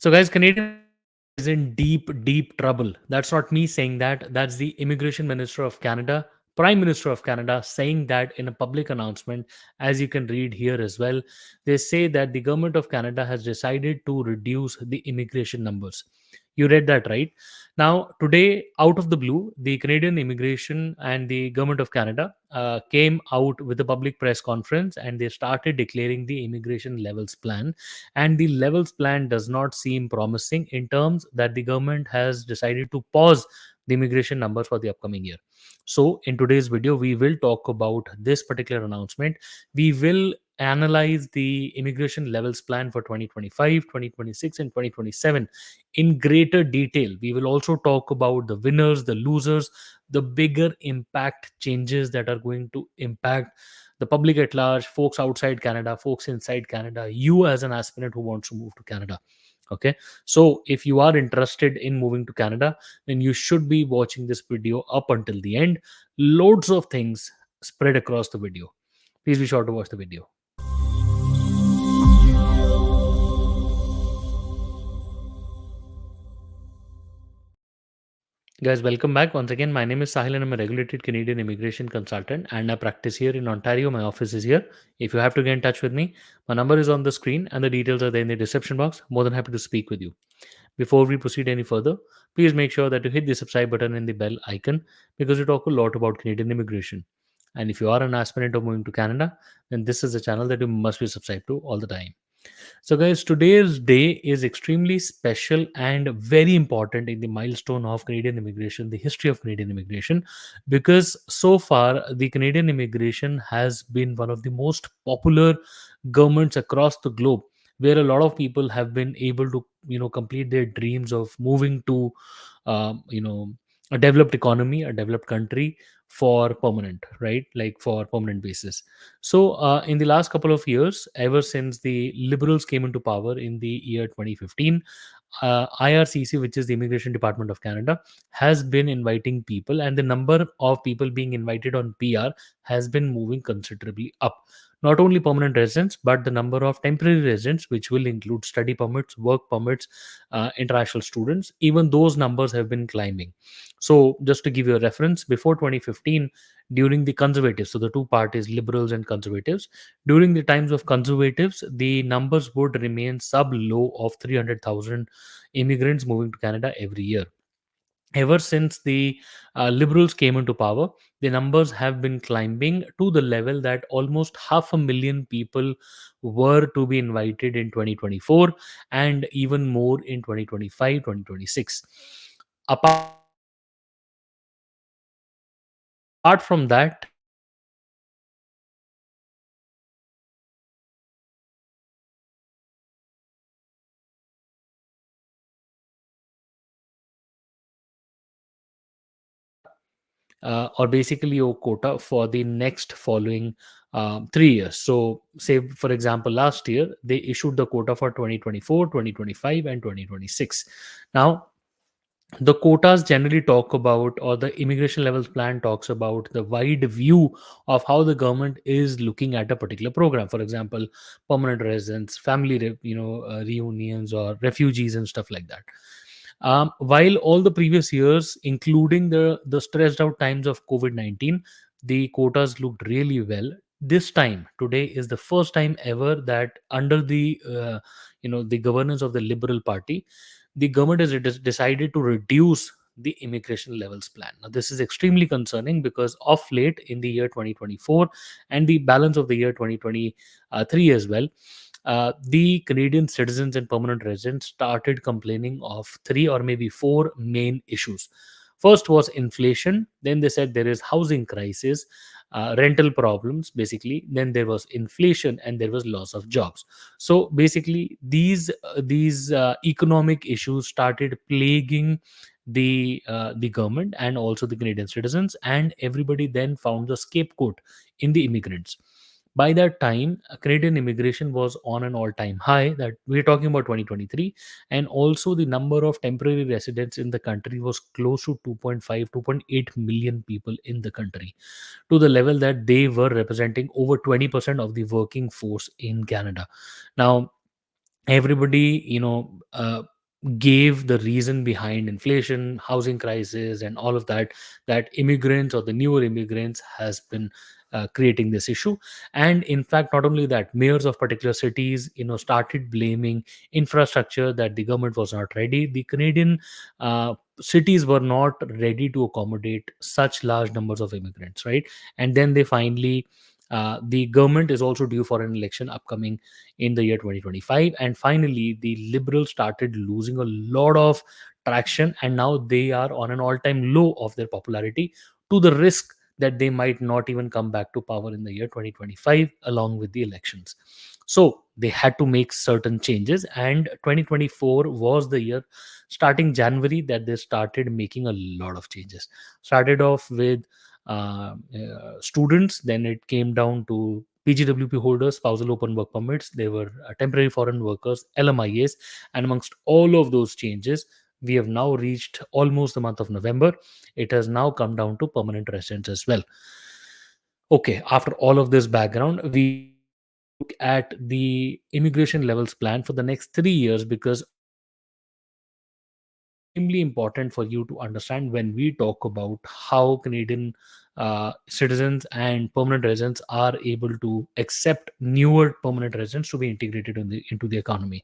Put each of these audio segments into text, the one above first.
So, guys, Canadian is in deep, deep trouble. That's not me saying that. That's the Immigration Minister of Canada, Prime Minister of Canada, saying that in a public announcement, as you can read here as well. They say that the government of Canada has decided to reduce the immigration numbers. You read that right. Now, today, out of the blue, the Canadian Immigration and the Government of Canada came out with a public press conference and they started declaring the immigration levels plan. And the levels plan does not seem promising in terms that the government has decided to pause the immigration numbers for the upcoming year. So in today's video we will talk about this particular announcement. We will analyze the immigration levels plan for 2025, 2026, and 2027 in greater detail. We will also talk about the winners, the losers, the bigger impact changes that are going to impact the public at large, folks outside Canada, folks inside Canada, you as an aspirant who wants to move to Canada. Okay. So if you are interested in moving to Canada, then you should be watching this video up until the end. Loads of things spread across the video. Please be sure to watch the video. Guys, welcome back. Once again, my name is Sahil and I'm a regulated Canadian immigration consultant and I practice here in Ontario. My office is here. If you have to get in touch with me, my number is on the screen and the details are there in the description box. More than happy to speak with you. Before we proceed any further, please make sure that you hit the subscribe button and the bell icon because we talk a lot about Canadian immigration. And if you are an aspirant of moving to Canada, then this is a channel that you must be subscribed to all the time. So, guys, today's day is extremely special and very important in the milestone of Canadian immigration, the history of Canadian immigration, because so far the Canadian immigration has been one of the most popular governments across the globe, where a lot of people have been able to, complete their dreams of moving to, a developed economy, a developed country for permanent, right? Like for permanent basis. So, in the last couple of years, ever since the Liberals came into power in the year 2015, IRCC, which is the Immigration Department of Canada, has been inviting people, and the number of people being invited on PR has been moving considerably up. Not only permanent residents, but the number of temporary residents, which will include study permits, work permits, international students, even those numbers have been climbing. So, just to give you a reference, before 2015, during the conservatives, so the two parties, liberals and conservatives, during the times of conservatives, the numbers would remain sub low of 300,000 immigrants moving to Canada every year. Ever since the liberals came into power, the numbers have been climbing to the level that almost half a million people were to be invited in 2024 and even more in 2025, 2026. Apart from that, or basically your quota for the next following 3 years. So, say for example, last year they issued the quota for 2024, 2025, and 2026. Now, the quotas generally talk about, or the immigration levels plan talks about, the wide view of how the government is looking at a particular program. For example, permanent residents, family reunions, or refugees and stuff like that. While all the previous years, including the stressed out times of COVID-19, the quotas looked really well. This time, today is the first time ever that under the governance of the Liberal Party, the government has decided to reduce the immigration levels plan. Now, this is extremely concerning because of late in the year 2024 and the balance of the year 2023 as well, the Canadian citizens and permanent residents started complaining of three or maybe four main issues. First was inflation. Then they said there is housing crisis, rental problems, basically. Then there was inflation, and there was loss of jobs. So basically, these economic issues started plaguing the government and also the Canadian citizens, and everybody then found the scapegoat in the immigrants. By that time, Canadian immigration was on an all-time high. That we're talking about 2023, and also the number of temporary residents in the country was close to 2.5, 2.8 million people in the country, to the level that they were representing over 20% of the working force in Canada. Now, everybody, uh, gave the reason behind inflation, housing crisis, and all of that, that immigrants or the newer immigrants has been creating this issue. And in fact, not only that, mayors of particular cities, started blaming infrastructure, that the government was not ready. The Canadian cities were not ready to accommodate such large numbers of immigrants, right? And then they finally, the government is also due for an election upcoming in the year 2025, and finally the liberals started losing a lot of traction, and now they are on an all-time low of their popularity, to the risk that they might not even come back to power in the year 2025 along with the elections. So they had to make certain changes, and 2024 was the year, starting January, that they started making a lot of changes. Started off with students, then it came down to PGWP holders, spousal open work permits. They were temporary foreign workers, LMIAs, and amongst all of those changes, we have now reached almost the month of November. It has now come down to permanent residents as well. Okay, after all of this background, we will now look at the immigration levels plan for the next 3 years, because obviously this is extremely important for you to understand when we talk about how Canadian citizens and permanent residents are able to accept newer permanent residents to be integrated into the economy.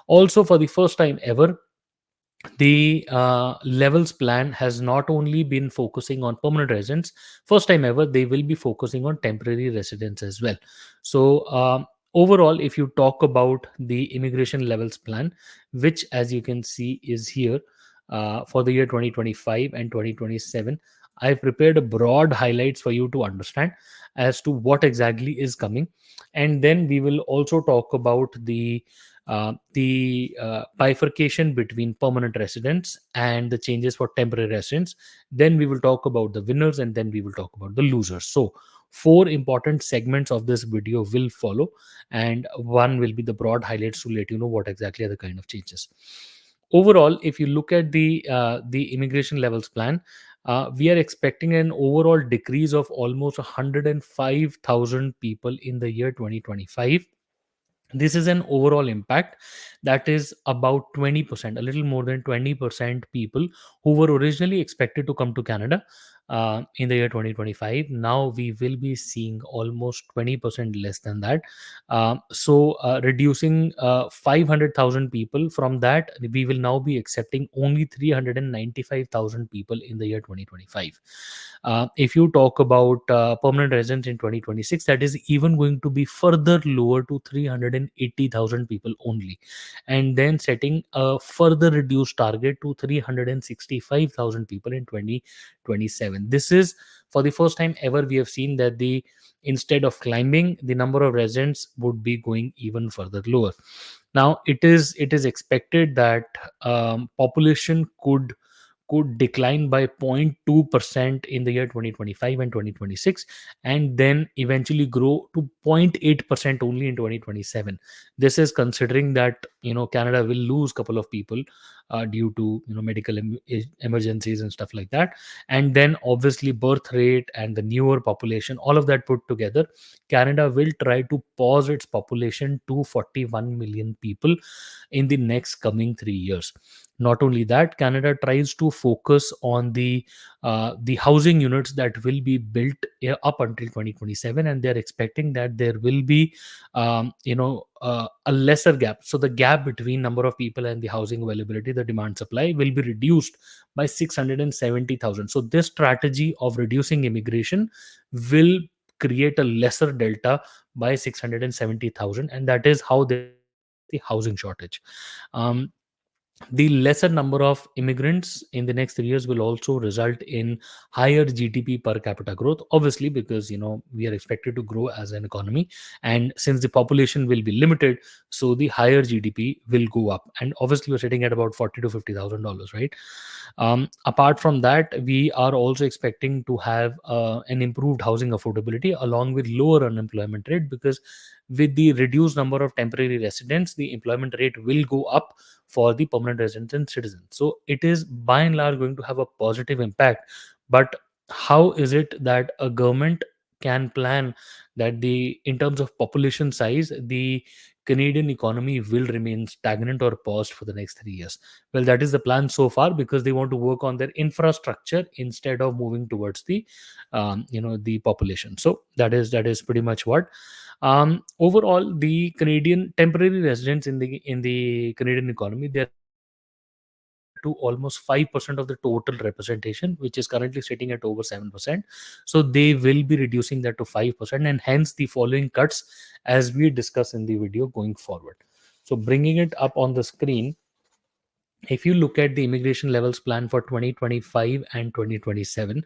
Also, for the first time ever, the levels plan has not only been focusing on permanent residents. First time ever, they will be focusing on temporary residents as well. So overall, if you talk about the immigration levels plan, which as you can see is here, for the year 2025 and 2027, I've prepared a broad highlights for you to understand as to what exactly is coming. And then we will also talk about the bifurcation between permanent residents and the changes for temporary residents. Then we will talk about the winners, and then we will talk about the losers. So, four important segments of this video will follow, and one will be the broad highlights to let you know what exactly are the kind of changes. Overall, if you look at the immigration levels plan, we are expecting an overall decrease of almost 105,000 people in the year 2025. This is an overall impact that is about 20%, a little more than 20% people who were originally expected to come to Canada in the year 2025. Now we will be seeing almost 20% less than that. Reducing 500,000 people, from that we will now be accepting only 395,000 people in the year 2025. If you talk about permanent residents in 2026, that is even going to be further lower to 380,000 people only, and then setting a further reduced target to 365,000 people in 2027. This is for the first time ever we have seen that the instead of climbing, the number of residents would be going even further lower. Now it is expected that population could decline by 0.2% in the year 2025 and 2026, and then eventually grow to 0.8% only in 2027. This is considering that Canada will lose couple of people due to medical emergencies and stuff like that. And then obviously birth rate and the newer population, all of that put together, Canada will try to pause its population to 41 million people in the next coming 3 years. Not only that, Canada tries to focus on the housing units that will be built up until 2027, and they are expecting that there will be a lesser gap. So the gap between number of people and the housing availability, the demand supply, will be reduced by 670,000. So this strategy of reducing immigration will create a lesser delta by 670,000, and that is how they will address the housing shortage. Um, the lesser number of immigrants in the next 3 years will also result in higher GDP per capita growth, obviously, because we are expected to grow as an economy, and since the population will be limited, so the higher GDP will go up, and obviously we're sitting at about 40 to $50,000, right? Apart from that, we are also expecting to have an improved housing affordability along with lower unemployment rate, because with the reduced number of temporary residents, the employment rate will go up for the permanent residents and citizens. So it is by and large going to have a positive impact. But how is it that a government can plan that, the in terms of population size, the Canadian economy will remain stagnant or paused for the next 3 years. Well, that is the plan so far, because they want to work on their infrastructure instead of moving towards the the population. So that is pretty much what. Overall, the Canadian temporary residents in the Canadian economy, they are to almost 5% of the total representation, which is currently sitting at over 7%. So they will be reducing that to 5%, and hence the following cuts, as we discuss in the video going forward. So bringing it up on the screen, if you look at the immigration levels plan for 2025 and 2027,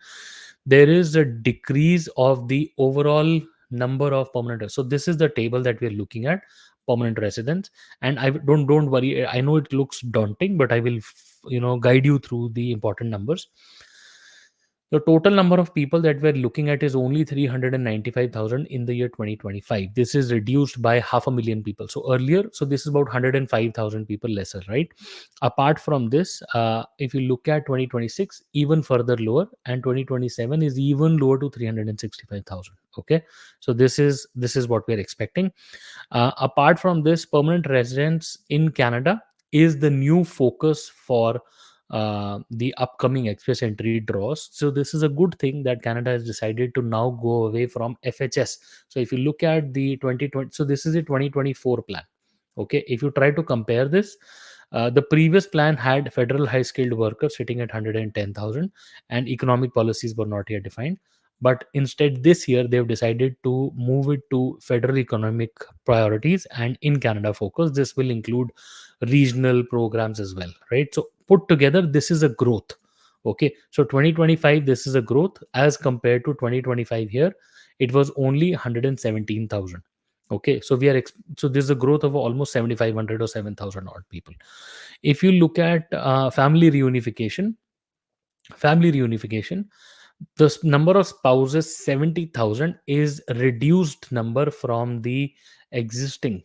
there is a decrease of the overall number of permanent. So this is the table that we are looking at, permanent residents. And don't worry, I know it looks daunting, but I will guide you through the important numbers. The total number of people that we're looking at is only 395,000 in the year 2025. This is reduced by half a million people. So earlier, so this is about 105,000 people lesser, right? Apart from this, if you look at 2026, even further lower, and 2027 is even lower to 365,000. Okay, so this is what we're expecting. Apart from this, permanent residence in Canada is the new focus for the upcoming express entry draws. So this is a good thing that Canada has decided to now go away from FHS. So if you look at the 2020, so this is a 2024 plan. Okay, if you try to compare this, the previous plan had federal high skilled workers sitting at 110,000, and economic policies were not yet defined. But instead, this year they've decided to move it to federal economic priorities and in Canada focus. This will include regional programs as well, right? So put together, this is a growth. Okay, so 2025, this is a growth as compared to 2025. Here it was only 117,000. Okay, so so there's a growth of almost 7,500 or 7,000 odd people. If you look at family reunification, the number of spouses, 70,000, is reduced number from the existing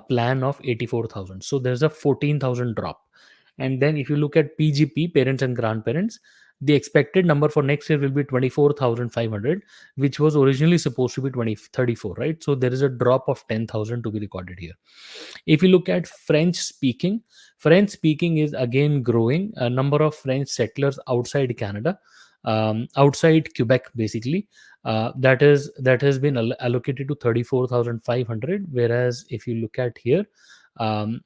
plan of 84,000. So there's a 14,000 drop. And then if you look at PGP, parents and grandparents, the expected number for next year will be 24,500, which was originally supposed to be 2034, right? So there is a drop of 10,000 to be recorded here. If you look at French speaking is again growing. A number of French settlers outside Canada, outside Quebec, basically, that has been allocated to 34,500. Whereas if you look at here, um,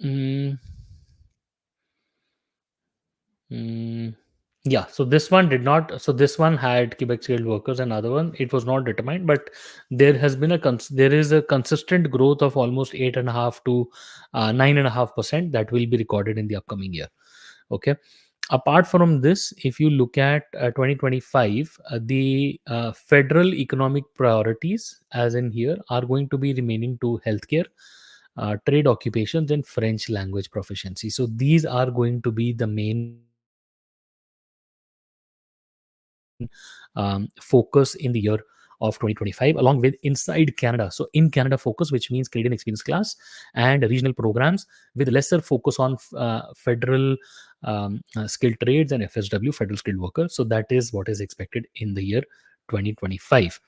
mm, mm, yeah, so this one did not. So this one had Quebec skilled workers, and other one it was not determined. But there is a consistent growth of almost 8.5 to 9.5% that will be recorded in the upcoming year. Okay. Apart from this, if you look at 2025, the federal economic priorities, as in here, are going to be remaining to healthcare, trade occupations, and French language proficiency. So these are going to be the main focus in the year of 2025, along with inside Canada. So in Canada focus, which means Canadian Experience Class and regional programs, with lesser focus on federal skilled trades and FSW, federal skilled workers. So that is what is expected in the year 2025.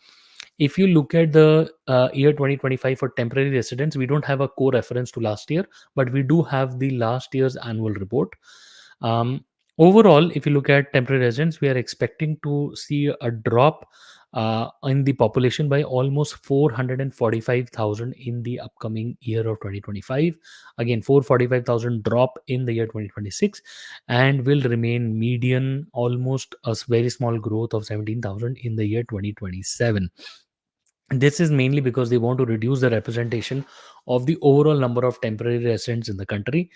If you look at the year 2025 for temporary residents, we don't have a core reference to last year, but we do have the last year's annual report. Um, Overall, if you look at temporary residents, we are expecting to see a drop in the population by almost 445,000 in the upcoming year of 2025. Again, 445,000 drop in the year 2026, and will remain median almost a very small growth of 17,000 in the year 2027. This is mainly because they want to reduce the representation of the overall number of temporary residents in the country.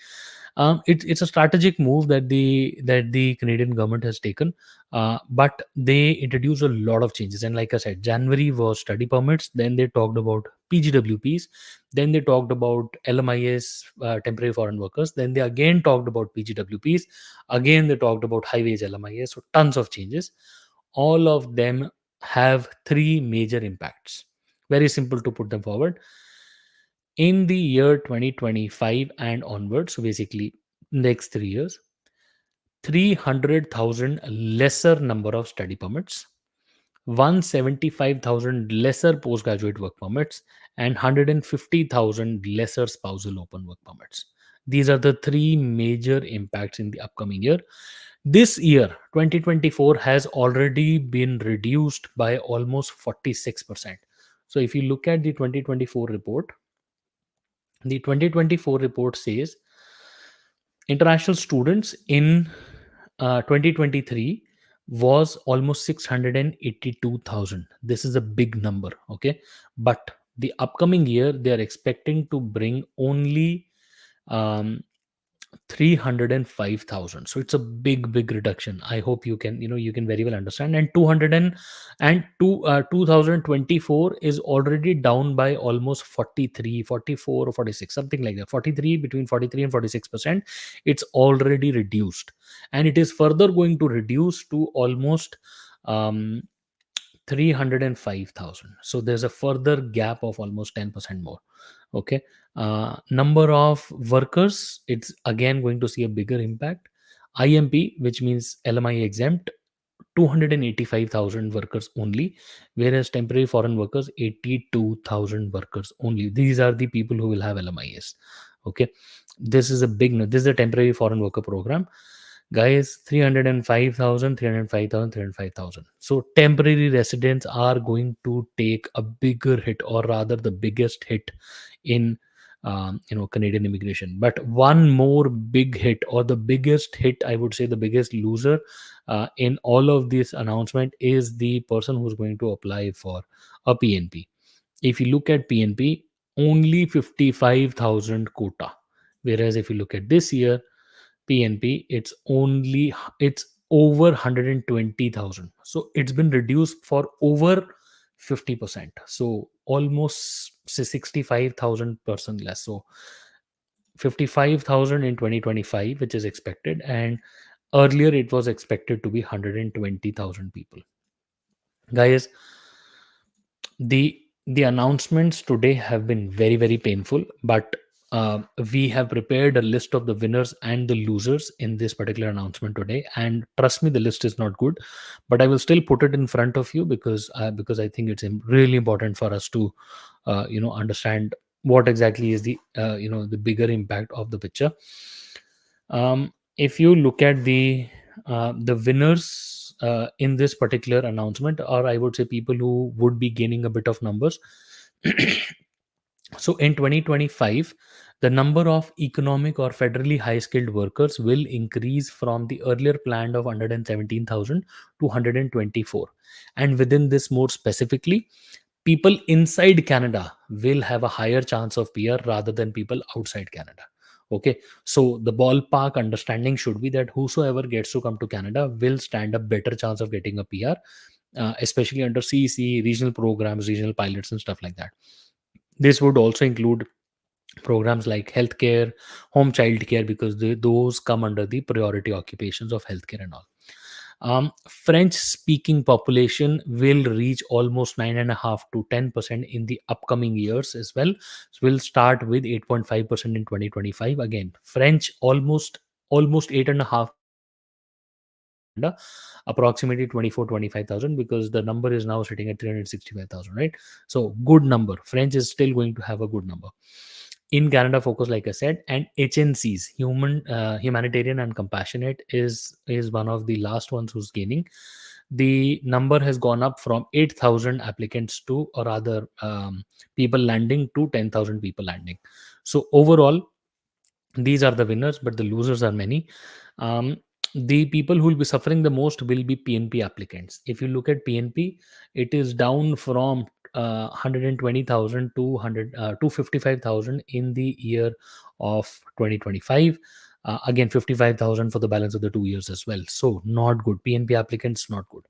It's a strategic move that the Canadian government has taken, but they introduced a lot of changes. And like I said, January was study permits. Then they talked about PGWPs. Then they talked about LMIS, temporary foreign workers. Then they again talked about PGWPs. Again, they talked about high wage LMIS. So tons of changes. All of them have three major impacts. Very simple to put them forward. In the year 2025 and onwards, so basically next 3 years, 300,000 lesser number of study permits, 175,000 lesser postgraduate work permits, and 150,000 lesser spousal open work permits. These are the three major impacts in the upcoming year. This year, 2024, has already been reduced by almost 46%. So, if you look at the 2024 report, the 2024 report says international students in 2023 was almost 682,000. This is a big number, okay? But the upcoming year, they are expecting to bring only um, 305,000. So it's a big reduction. I hope you can, you can very well understand. And 200 and 2024 is already down by almost 43, 44, or 46, something like that. 43, between 43 and 46%. It's already reduced. And it is further going to reduce to almost um, 305,000. So there's a further gap of almost 10% more. Okay. Number of workers, it's again going to see a bigger impact. IMP, which means LMI exempt, 285,000 workers only, whereas temporary foreign workers, 82,000 workers only. These are the people who will have LMIS. Okay. This is a big, this is a temporary foreign worker program. Guys, 305,000, 305,000, 305,000. So temporary residents are going to take a bigger hit, or rather the biggest hit in Canadian immigration. But one more big hit, or the biggest hit, I would say the biggest loser in all of this announcement, is the person who's going to apply for a PNP. If you look at PNP, only 55,000 quota, whereas if you look at this year PNP, it's over 120,000. So it's been reduced for over 50%. So almost say 65,000 person less. So 55,000 in 2025, which is expected, and earlier it was expected to be 120,000 people. Guys, the announcements today have been very painful, but we have prepared a list of the winners and the losers in this particular announcement today, and trust me, the list is not good, but I will still put it in front of you because I think it's really important for us to understand what exactly is the bigger impact of the picture. If you look at the winners in this particular announcement, or I would say people who would be gaining a bit of numbers. So in 2025, the number of economic or federally high skilled workers will increase from the earlier planned of 117,000 to 124. And within this, more specifically, people inside Canada will have a higher chance of PR rather than people outside Canada. Okay, so the ballpark understanding should be that whosoever gets to come to Canada will stand a better chance of getting a PR, especially under CEC, regional programs, regional pilots, and stuff like that. This would also include programs like healthcare, home child care, because those come under the priority occupations of healthcare and all. French speaking population will reach almost 9.5 to 10% in the upcoming years as well. So we'll start with 8.5% in 2025. Again, French almost 8.5% will be spoken in Canada, approximately 25,000, because the number is now sitting at 365,000, right? So good number. French is still going to have a good number in Canada focus, like I said. And HNCs, humanitarian and compassionate, is one of the last ones who's gaining. The number has gone up from 8,000 applicants to, or rather, people landing, to 10,000 people landing. So overall, these are the winners, but the losers are many. um, the people who will be suffering the most will be PNP applicants. If you look at PNP, it is down from 120,000 to 255,000 in the year of 2025. Again, 55,000 for the balance of the 2 years as well. So not good. PNP applicants, not good.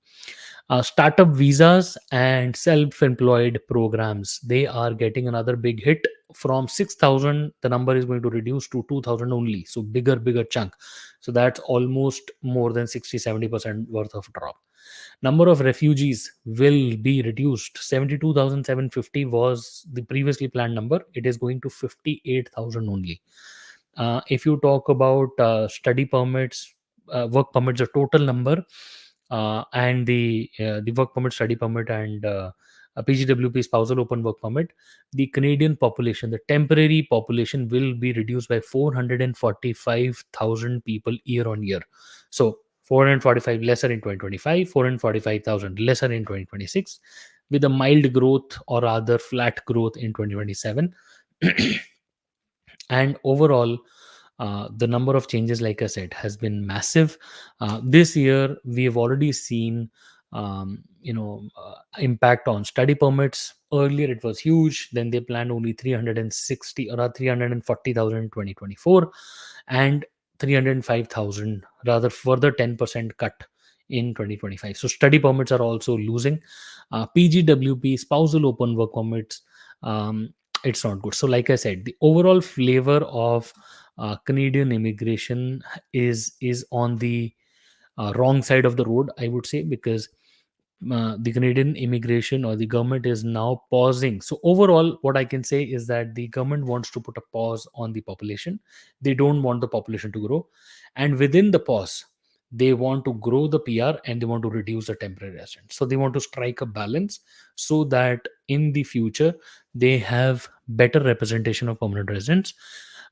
Startup visas and self-employed programs, they are getting another big hit. From 6,000, the number is going to reduce to 2,000 only. So bigger chunk. So that's almost more than 60-70% worth of drop. Number of refugees will be reduced. 72,750 was the previously planned number. It is going to 58,000 only. If you talk about study permits, work permits, the total number, and the work permit, study permit, and a PGWP, spousal open work permit, the Canadian population, the temporary population, will be reduced by 445,000 people year on year. So 445 lesser in 2025, 445,000 lesser in 2026, with a mild growth or rather flat growth in 2027. And overall, the number of changes, like I said, has been massive. This year we have already seen impact on study permits. Earlier it was huge, then they planned only 360 or 340,000 in 2024, and 305,000, rather further 10% cut in 2025. So study permits are also losing. PGWP, spousal open work permits, it's not good. So like I said, the overall flavor of Canadian immigration is on the wrong side of the road, I would say, because the Canadian immigration or the government is now pausing. So overall, what I can say is that the government wants to put a pause on the population. They don't want the population to grow, and within the pause, they want to grow the PR and they want to reduce the temporary residents. So they want to strike a balance so that in the future they have better representation of permanent residents.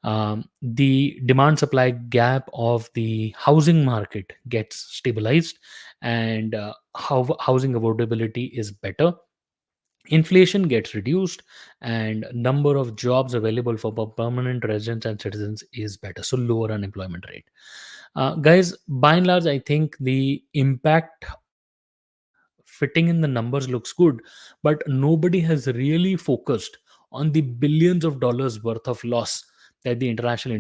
The demand supply gap of the housing market gets stabilized, and how housing affordability is better, inflation gets reduced, and number of jobs available for permanent residents and citizens is better, so lower unemployment rate. Guys, by and large, I think the impact fitting in the numbers looks good, but nobody has really focused on the billions of dollars worth of loss that the international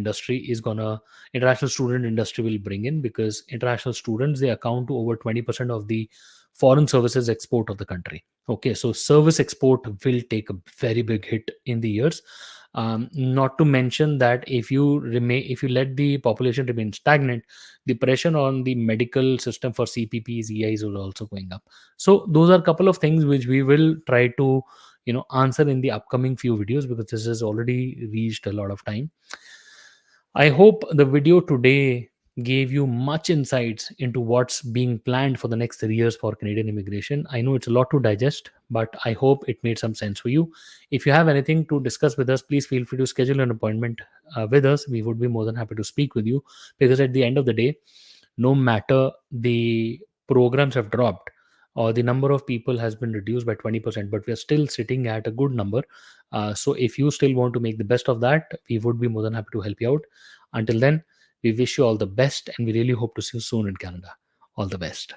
student industry will bring in, because international students, they account to over 20% of the foreign services export of the country. Okay, so service export will take a very big hit in the years. Not to mention that if you let the population remain stagnant, the pressure on the medical system for CPPs, EIs will also going up. So those are a couple of things which we will try to answer in the upcoming few videos, because this has already reached a lot of time. I hope the video today gave you much insights into what's being planned for the next 3 years for Canadian immigration. I know it's a lot to digest, but I hope it made some sense for you. If you have anything to discuss with us, please feel free to schedule an appointment with us. We would be more than happy to speak with you, because at the end of the day, no matter the programs have dropped or the number of people has been reduced by 20%, but we are still sitting at a good number. So if you still want to make the best of that, we would be more than happy to help you out. Until then, we wish you all the best, and we really hope to see you soon in Canada. All the best.